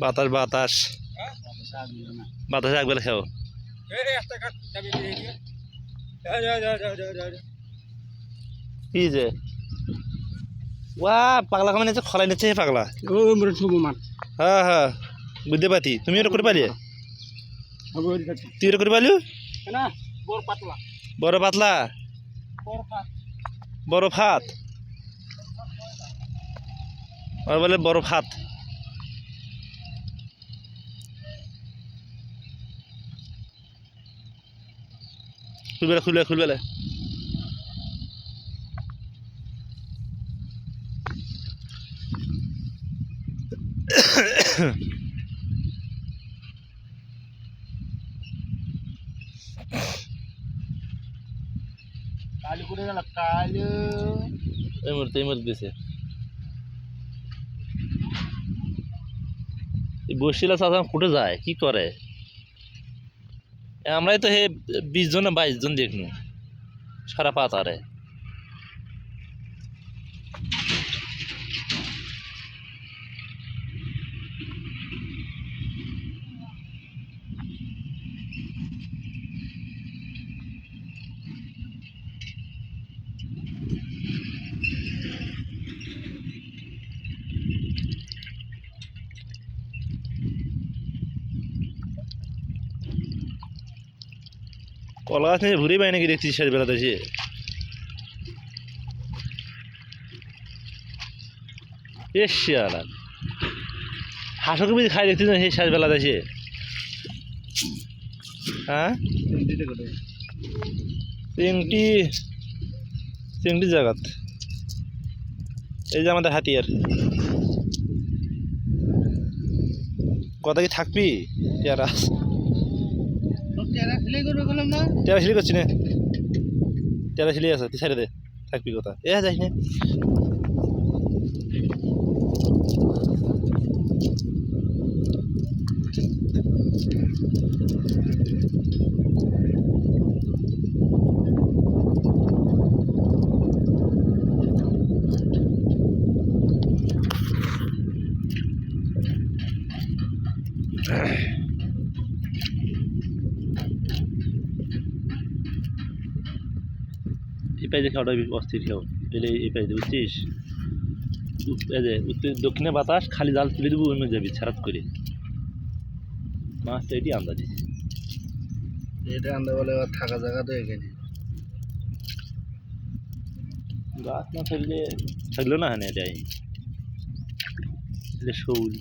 বাতাস বাতাস বাতাসে একবার খাও কি যে ওয়া পাগলা কামে নিচে খলাই নিচ্ছে পাগলা ও মরে শুভ মান হ্যাঁ হ্যাঁ বুঝতে পারতি তুমি এটা করে পারি তুই এটা করে পারলি না বড় পাতলা বড় পাতলা বড় ভাত আর বলে বড় ভাত খুলবে খুলবে খুলবে কালি করে গেল কালি এই মুহূর্তে দিছে বসিলা চাচা ফুটে যায় কি করে আমরাই তো হে 20 জন না 22 জন দেখনু সারা পাতারে কলা গাছ নিয়ে ঘুরে পাই নাকি দেখছি শেষ বেলাতে এসে এসিয়ালা হাঁসকে বুঝি খাই দেখছি না সেই শেষ বেলাতে এসে হ্যাঁ চিংটি জায়গাত এই যে আমাদের হাতিয়ার কথা কি থাকবি টেরা টেরা সিলি করছি না টেরা সিলি আছে তুই ছেড়ে দে থাকবি কথা এ যাই না এই পাইজে খাওয়াটা অস্থির খাও এলে এই পাইজে বুঝছিস এই যে উত্তর দক্ষিণে বাতাস খালি জাল তুলে দেবো অন্য যাবি ছাড়াত করে মাছটা এটি আন্দাজ এটা আন্দা বলে থাকা জায়গা তো এখানে গাছ না থাকলে থাকলো না হ্যাঁ এটাই শৌল